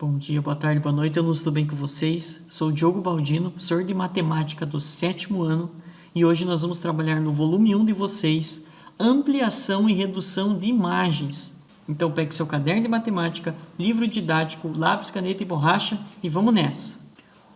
Bom dia, boa tarde, boa noite, alunos, tudo bem com vocês? Sou o Diogo Baldino, professor de matemática do 7º ano, e hoje nós vamos trabalhar no volume 1 de vocês, ampliação e redução de imagens. Então pegue seu caderno de matemática, livro didático, lápis, caneta e borracha e vamos nessa.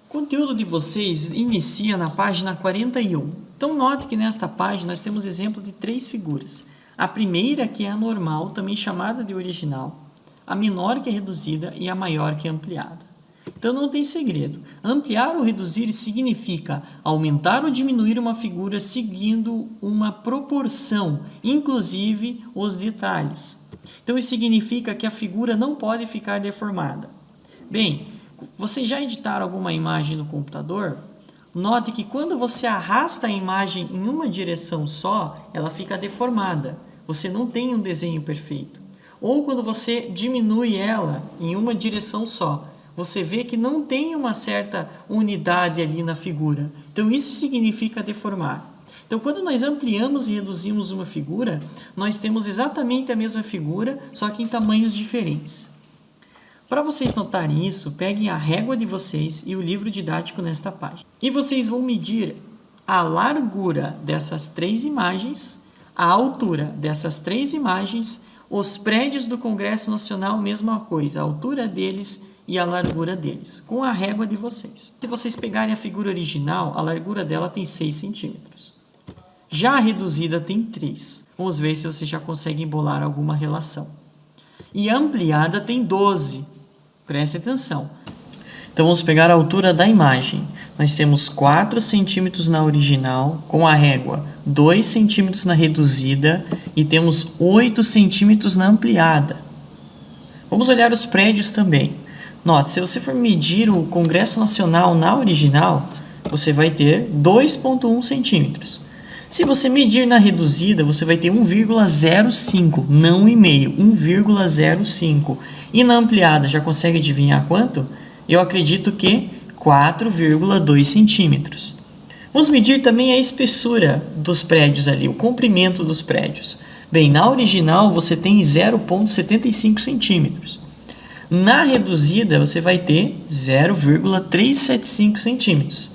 O conteúdo de vocês inicia na página 41. Então note que nesta página nós temos exemplo de 3 figuras. A primeira, que é a normal, também chamada de original, a menor, que é reduzida, e a maior, que é ampliada. Então não tem segredo. Ampliar ou reduzir significa aumentar ou diminuir uma figura seguindo uma proporção, inclusive os detalhes. Então isso significa que a figura não pode ficar deformada. Bem, vocês já editaram alguma imagem no computador? Note que quando você arrasta a imagem em uma direção só, ela fica deformada. Você não tem um desenho perfeito. Ou quando você diminui ela em uma direção só, você vê que não tem uma certa unidade ali na figura. Então isso significa deformar. Então quando nós ampliamos e reduzimos uma figura, nós temos exatamente a mesma figura, só que em tamanhos diferentes. Para vocês notarem isso, peguem a régua de vocês e o livro didático nesta página. E vocês vão medir a largura dessas 3 imagens, a altura dessas 3 imagens, os prédios do Congresso Nacional, mesma coisa, a altura deles e a largura deles, com a régua de vocês. Se vocês pegarem a figura original, a largura dela tem 6 centímetros. Já a reduzida tem 3. Vamos ver se vocês já conseguem bolar alguma relação. E a ampliada tem 12. Preste atenção. Então vamos pegar a altura da imagem. Nós temos 4 centímetros na original, com a régua, 2 centímetros na reduzida e temos 8 centímetros na ampliada. Vamos olhar os prédios também. Note, se você for medir o Congresso Nacional na original, você vai ter 2,1 centímetros. Se você medir na reduzida, você vai ter 1,05, não 1,5, 1,05. E na ampliada, já consegue adivinhar quanto? Eu acredito que 4,2 centímetros. Vamos medir também a espessura dos prédios ali, o comprimento dos prédios. Bem, na original você tem 0,75 centímetros. Na reduzida você vai ter 0,375 centímetros.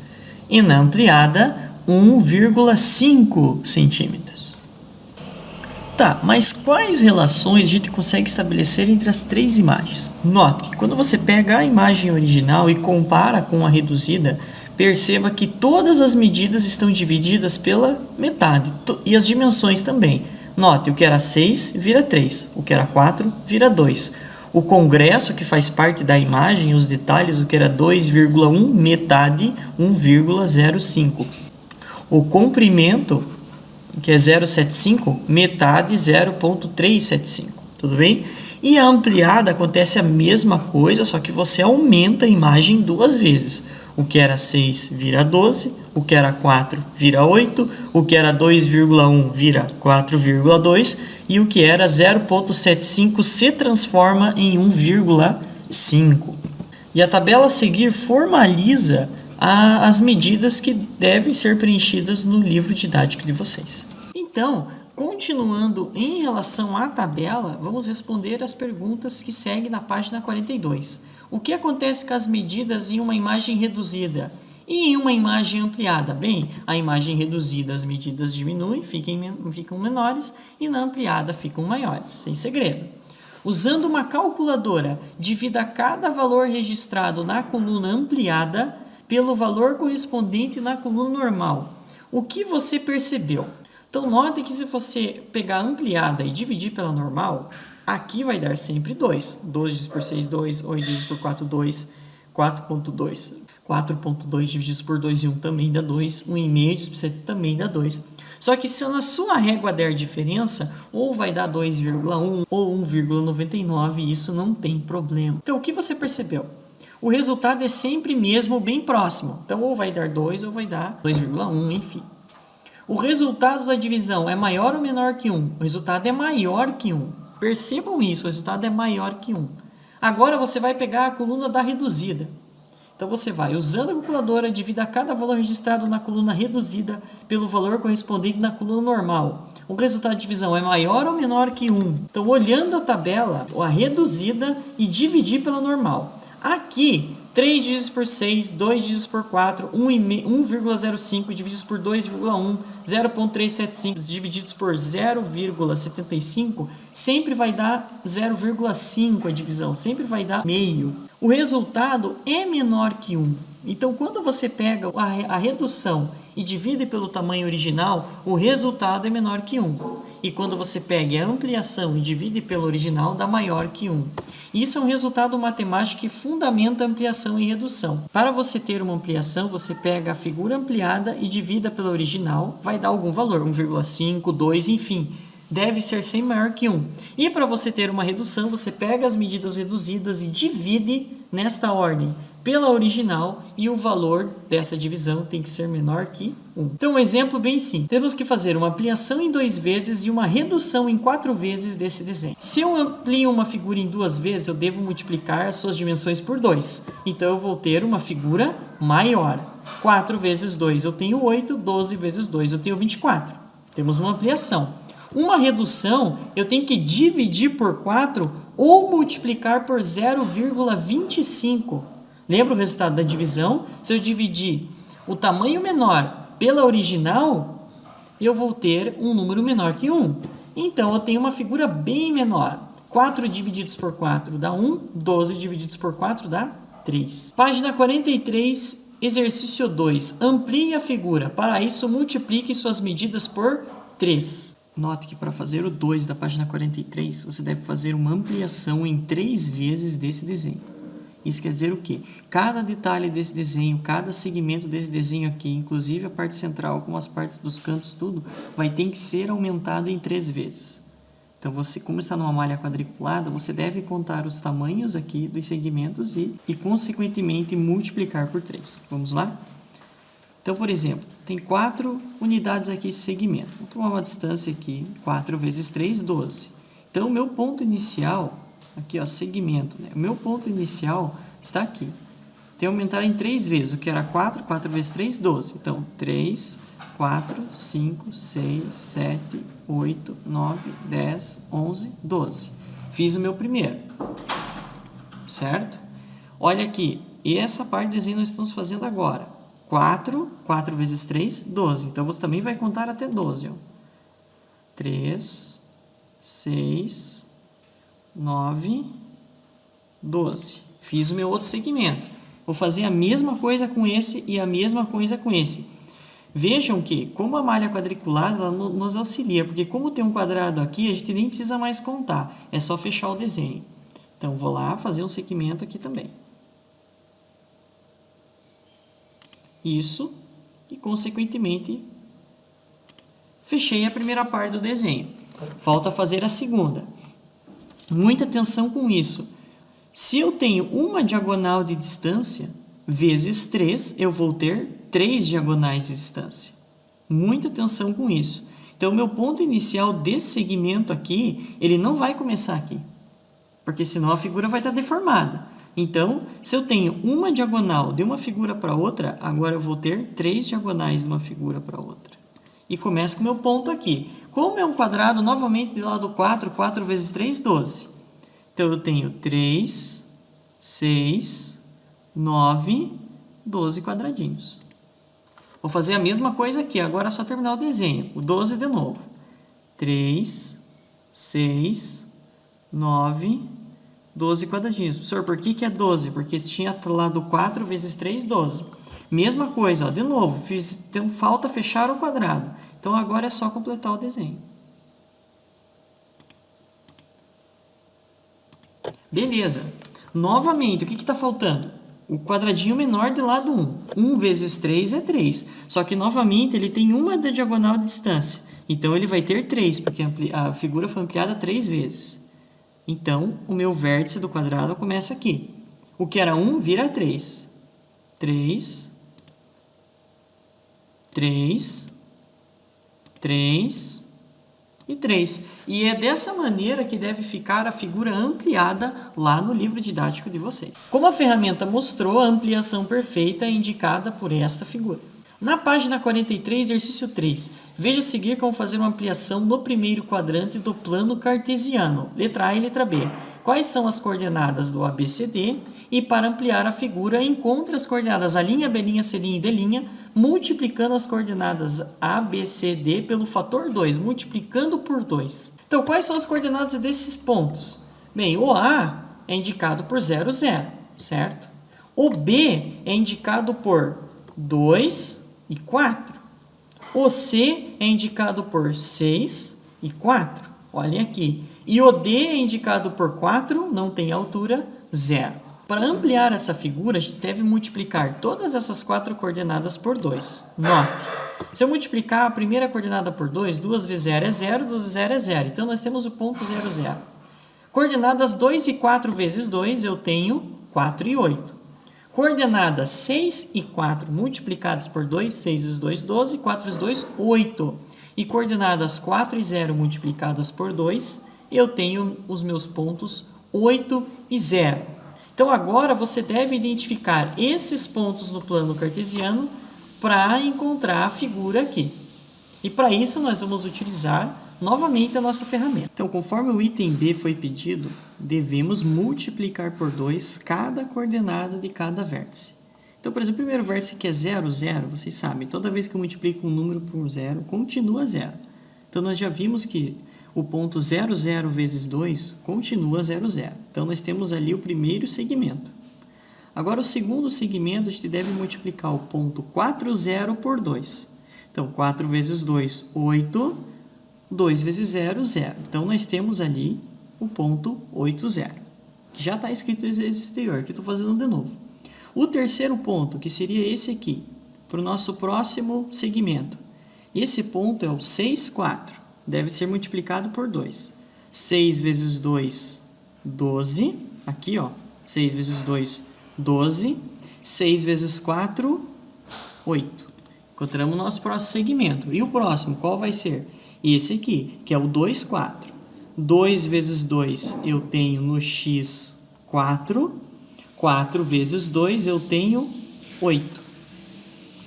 E na ampliada, 1,5 centímetros. Tá, mas quais relações a gente consegue estabelecer entre as 3 imagens? Note, quando você pega a imagem original e compara com a reduzida, perceba que todas as medidas estão divididas pela metade, e as dimensões também. Note, o que era 6 vira 3, o que era 4 vira 2. O congresso, que faz parte da imagem, os detalhes, o que era 2,1, metade, 1,05. O comprimento, que é 0,75, metade 0,375, tudo bem? E a ampliada acontece a mesma coisa, só que você aumenta a imagem 2 vezes. O que era 6 vira 12, o que era 4 vira 8, o que era 2,1 vira 4,2 e o que era 0,75 se transforma em 1,5. E a tabela a seguir formaliza as medidas que devem ser preenchidas no livro didático de vocês. Então, continuando em relação à tabela, vamos responder as perguntas que seguem na página 42. O que acontece com as medidas em uma imagem reduzida e em uma imagem ampliada? Bem, a imagem reduzida as medidas diminuem, ficam menores, e na ampliada ficam maiores, sem segredo. Usando uma calculadora, divida cada valor registrado na coluna ampliada pelo valor correspondente na coluna normal. O que você percebeu? Então, note que se você pegar a ampliada e dividir pela normal, aqui vai dar sempre 2. 2 dividido por 6, 2. 8 dividido por 4, 2. 4,2. 4,2 dividido por 2 e 1 também dá 2. 1,5 dividido por 7 também dá 2. Só que se na sua régua der diferença, ou vai dar 2,1 ou 1,99, isso não tem problema. Então, o que você percebeu? O resultado é sempre mesmo bem próximo. Então, ou vai dar 2 ou vai dar 2,1, enfim. O resultado da divisão é maior ou menor que 1? O resultado é maior que 1. Percebam isso, o resultado é maior que 1. Agora você vai pegar a coluna da reduzida. Então você vai, usando a calculadora, divida cada valor registrado na coluna reduzida pelo valor correspondente na coluna normal. O resultado de divisão é maior ou menor que 1? Então, olhando a tabela, a reduzida e dividir pela normal. Aqui, 3 divididos por 6, 2 divididos por 4, 1,05 divididos por 2,1, 0,375 divididos por 0,75, sempre vai dar 0,5 a divisão, sempre vai dar meio. O resultado é menor que 1. Então, quando você pega a redução e divide pelo tamanho original, o resultado é menor que 1. E quando você pega a ampliação e divide pelo original, dá maior que 1. Isso é um resultado matemático que fundamenta a ampliação e redução. Para você ter uma ampliação, você pega a figura ampliada e divida pela original, vai dar algum valor, 1,5, 2, enfim. Deve ser sempre maior que 1. E para você ter uma redução, você pega as medidas reduzidas e divide nesta ordem pela original e o valor dessa divisão tem que ser menor que 1. Então, um exemplo bem simples. Temos que fazer uma ampliação em 2 vezes e uma redução em 4 vezes desse desenho. Se eu amplio uma figura em 2 vezes, eu devo multiplicar as suas dimensões por 2. Então, eu vou ter uma figura maior. 4 vezes 2 eu tenho 8, 12 vezes 2 eu tenho 24. Temos uma ampliação. Uma redução, eu tenho que dividir por 4 ou multiplicar por 0,25. Lembra o resultado da divisão? Se eu dividir o tamanho menor pela original, eu vou ter um número menor que 1. Então, eu tenho uma figura bem menor. 4 divididos por 4 dá 1, 12 divididos por 4 dá 3. Página 43, exercício 2. Amplie a figura. Para isso, multiplique suas medidas por 3. Note que para fazer o 2 da página 43, você deve fazer uma ampliação em 3 vezes desse desenho. Isso quer dizer o quê? Cada detalhe desse desenho, cada segmento desse desenho aqui, inclusive a parte central, como as partes dos cantos, tudo, vai ter que ser aumentado em 3 vezes. Então, você, como está numa malha quadriculada, você deve contar os tamanhos aqui dos segmentos e consequentemente, multiplicar por 3. Vamos lá? Então, por exemplo, tem 4 unidades aqui esse segmento. Vou tomar uma distância aqui, 4 vezes 3, 12. Então, o meu ponto inicial, aqui ó, segmento, né? O meu ponto inicial está aqui. Tem que aumentar em 3 vezes, o que era 4, 4 vezes 3, 12. Então, 3, 4, 5, 6, 7, 8, 9, 10, 11, 12. Fiz o meu primeiro, certo? Olha aqui, e essa parte do desenho nós estamos fazendo agora. 4 vezes 3, 12. Então, você também vai contar até 12. Ó. 3, 6, 9, 12. Fiz o meu outro segmento. Vou fazer a mesma coisa com esse e a mesma coisa com esse. Vejam que, como a malha quadriculada ela nos auxilia, porque como tem um quadrado aqui, a gente nem precisa mais contar. É só fechar o desenho. Então, vou lá fazer um segmento aqui também. Isso, e consequentemente, fechei a primeira parte do desenho. Falta fazer a segunda. Muita atenção com isso. Se eu tenho uma diagonal de distância, vezes 3, eu vou ter 3 diagonais de distância. Muita atenção com isso. Então, o meu ponto inicial desse segmento aqui, ele não vai começar aqui. Porque senão a figura vai estar deformada. Então, se eu tenho uma diagonal de uma figura para outra, agora eu vou ter 3 diagonais de uma figura para outra. E começo com o meu ponto aqui. Como é um quadrado, novamente, de lado 4, 4 vezes 3, 12. Então, eu tenho 3, 6, 9, 12 quadradinhos. Vou fazer a mesma coisa aqui, agora é só terminar o desenho. O 12 de novo. 3, 6, 9, 12 quadradinhos. Professor, por que é 12? Porque tinha lado 4 vezes 3, 12. Mesma coisa, ó, de novo, falta fechar o quadrado. Então, agora é só completar o desenho. Beleza. Novamente, o que está faltando? O quadradinho menor do lado 1. 1 vezes 3 é 3. Só que, novamente, ele tem uma diagonal de distância. Então, ele vai ter 3, porque a figura foi ampliada 3 vezes. Então, o meu vértice do quadrado começa aqui. O que era 1 vira 3. 3, 3, 3 e 3. E é dessa maneira que deve ficar a figura ampliada lá no livro didático de vocês. Como a ferramenta mostrou, a ampliação perfeita é indicada por esta figura. Na página 43, exercício 3, veja a seguir como fazer uma ampliação no primeiro quadrante do plano cartesiano. Letra A e letra B. Quais são as coordenadas do ABCD E para ampliar a figura, encontre as coordenadas A', B', C' e D', multiplicando as coordenadas A, B, C, D pelo fator 2, multiplicando por 2. Então, quais são as coordenadas desses pontos? Bem, o A é indicado por 0, 0, certo? O B é indicado por 2 e 4. O C é indicado por 6 e 4. Olhem aqui. E o D é indicado por 4, não tem altura, 0. Para ampliar essa figura, a gente deve multiplicar todas essas 4 coordenadas por 2. Note, se eu multiplicar a primeira coordenada por 2, 2 vezes 0 é 0, 2 vezes 0 é 0. Então, nós temos o ponto 0, 0. Coordenadas 2 e 4 vezes 2, eu tenho 4 e 8. Coordenadas 6 e 4 multiplicadas por 2, 6 vezes 2, 12, 4 vezes 2, 8. E coordenadas 4 e 0 multiplicadas por 2, eu tenho os meus pontos 8 e 0. Então, agora você deve identificar esses pontos no plano cartesiano para encontrar a figura aqui. E para isso, nós vamos utilizar novamente a nossa ferramenta. Então, conforme o item B foi pedido, devemos multiplicar por 2 cada coordenada de cada vértice. Então, por exemplo, o primeiro vértice que é 0, 0, vocês sabem, toda vez que eu multiplico um número por 0, continua 0. Então, nós já vimos que o ponto 0, 0 vezes 2 continua 0, 0. Então, nós temos ali o primeiro segmento. Agora, o segundo segmento, a gente deve multiplicar o ponto 4, 0 por 2. Então, 4 vezes 2, 8. 2 vezes 0, 0. Então, nós temos ali o ponto 8, 0. Que já está escrito no exercício exterior, que eu estou fazendo de novo. O terceiro ponto, que seria esse aqui, para o nosso próximo segmento. Esse ponto é o 6, 4. Deve ser multiplicado por 2. 6 vezes 2, 12. Aqui, ó. 6 vezes 2, 12. 6 vezes 4, 8. Encontramos o nosso próximo segmento. E o próximo, qual vai ser? Esse aqui, que é o 2, 4. 2 vezes 2 eu tenho no x 4. 4 vezes 2 eu tenho 8.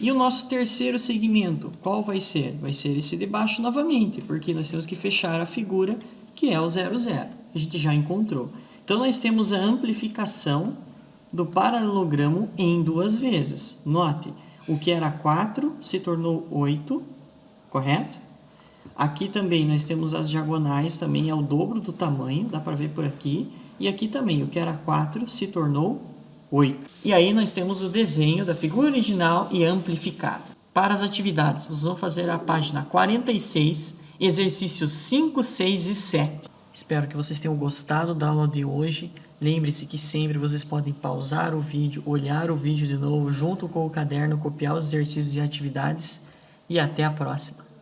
E o nosso terceiro segmento, qual vai ser? Vai ser esse de baixo novamente, porque nós temos que fechar a figura, que é o 0, 0. A gente já encontrou. Então, nós temos a amplificação do paralelogramo em duas vezes. Note, o que era 4 se tornou 8, correto? Aqui também nós temos as diagonais, também é o dobro do tamanho, dá para ver por aqui. E aqui também, o que era 4 se tornou 8. E aí nós temos o desenho da figura original e amplificada. Para as atividades, nós vamos fazer a página 46, exercícios 5, 6 e 7. Espero que vocês tenham gostado da aula de hoje. Lembre-se que sempre vocês podem pausar o vídeo, olhar o vídeo de novo, junto com o caderno, copiar os exercícios e atividades. E até a próxima.